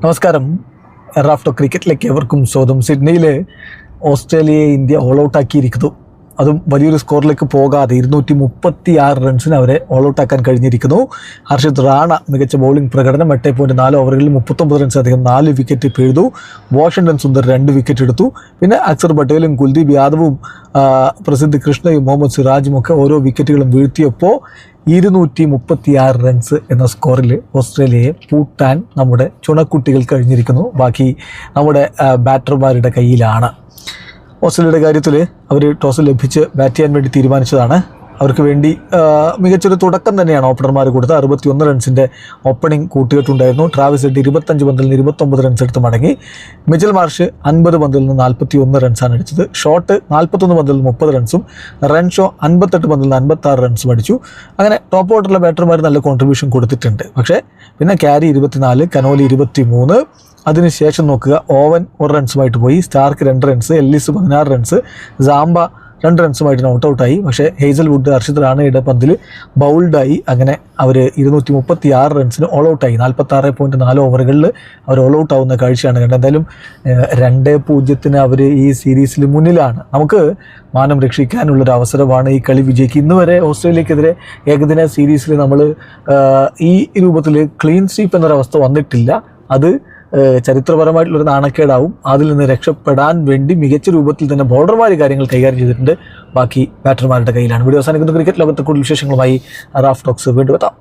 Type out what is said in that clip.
നമസ്കാരം. റാഫ്റ്റോ ക്രിക്കറ്റിലേക്ക് എവർക്കും സ്വാഗതം. സിഡ്നിയിൽ ഓസ്ട്രേലിയയെ ഇന്ത്യ ഓൾ ഔട്ട് ആക്കിയിരിക്കുന്നു. അതും വലിയൊരു സ്കോറിലേക്ക് പോകാതെ 236 റൺസിന് അവരെ ഓൾ ഔട്ട് ആക്കാൻ കഴിഞ്ഞിരിക്കുന്നു. ഹർഷിത് റാണ മികച്ച ബൗളിംഗ് പ്രകടനം. 8.4 ഓവറുകളിൽ 39 റൺസ് അധികം 4 വിക്കറ്റ് പിഴുതു. വാഷിംഗ്ടൺ സുന്ദർ 2 വിക്കറ്റ് എടുത്തു. പിന്നെ അക്സർ പട്ടേലും കുൽദീപ് യാദവും പ്രസിദ്ധ് കൃഷ്ണയും മുഹമ്മദ് സിറാജും ഒക്കെ ഓരോ വിക്കറ്റുകളും വീഴ്ത്തിയപ്പോൾ 236 റൺസ് എന്ന സ്കോറിൽ ഓസ്ട്രേലിയയെ പൂട്ടാൻ നമ്മുടെ ചുണക്കുട്ടികൾ കഴിഞ്ഞിരിക്കുന്നു. ബാക്കി നമ്മുടെ ബാറ്റർമാരുടെ കയ്യിലാണ്. ഓസ്ട്രേലിയയുടെ കാര്യത്തിൽ അവർ ടോസ് ലഭിച്ച് ബാറ്റ് ചെയ്യാൻ വേണ്ടി തീരുമാനിച്ചതാണ്. അവർക്ക് വേണ്ടി മികച്ചൊരു തുടക്കം തന്നെയാണ് ഓപ്പണർമാർ കൊടുത്തത്. 61 റൺസിൻ്റെ ഓപ്പണിംഗ് കൂട്ടുകെട്ടുണ്ടായിരുന്നു. ട്രാവിസ് ഹെഡ് 25 പന്തിൽ നിന്ന് 29 റൺസ് എടുത്ത് മടങ്ങി. മിച്ചൽ മാർഷ് 50 പന്തിൽ നിന്ന് 41 റൺസാണ് അടിച്ചത്. ഷോട്ട് 41 പന്തിൽ നിന്ന് 30 റൺസും റൺഷോ 58 പന്തിൽ നിന്ന് 56 റൺസും അടിച്ചു. അങ്ങനെ ടോപ്പ് ഓർഡറിലെ ബാറ്റർമാർ നല്ല കോൺട്രിബ്യൂഷൻ കൊടുത്തിട്ടുണ്ട്. പക്ഷേ പിന്നെ ക്യാരി 24, കനോലി 23. അതിനുശേഷം നോക്കുക, ഓവൻ 1 റൺസുമായിട്ട് പോയി, Starc 2 runs, Ellis 16 runs, Zampa 2 റൺസുമായിട്ട് നോട്ട് ഔട്ടായി. പക്ഷേ ഹേസൽവുഡ് ഹർഷിത് റാണയുടെ പന്തിൽ ബൗൾഡായി. അങ്ങനെ അവർ 236 റൺസിന് ഓൾ ഔട്ടായി. 46.4 ഓവറുകളിൽ അവർ ഓൾ ഔട്ട് ആവുന്ന കാഴ്ചയാണ് കണ്ടത്. എന്തായാലും 2-0 അവർ ഈ സീരീസിൽ മുന്നിലാണ്. നമുക്ക് മാനം രക്ഷിക്കാനുള്ളൊരു അവസരമാണ് ഈ കളി വിജയിക്കുക. ഇന്ന് വരെ ഓസ്ട്രേലിയക്കെതിരെ ഏകദിന സീരീസിൽ നമ്മൾ ഈ രൂപത്തിൽ ക്ലീൻ സ്വീപ്പ് എന്നൊരവസ്ഥ വന്നിട്ടില്ല. അത് ചരിത്രപരമായിട്ടുള്ളൊരു നാണക്കേടാവും. അതിൽ നിന്ന് രക്ഷപ്പെടാൻ വേണ്ടി മികച്ച രൂപത്തിൽ തന്നെ ബോളർമാർ കാര്യങ്ങൾ കൈകാര്യം ചെയ്തിട്ടുണ്ട്. ബാക്കി ബാറ്റർമാരുടെ കയ്യിലാണ്. വീഡിയോ അവസാനിക്കുന്ന ക്രിക്കറ്റ് ലോകത്തെ കൂടുതൽ വിശേഷങ്ങളുമായി റാഫ് ടോക്സ് വീണ്ടും എത്താം.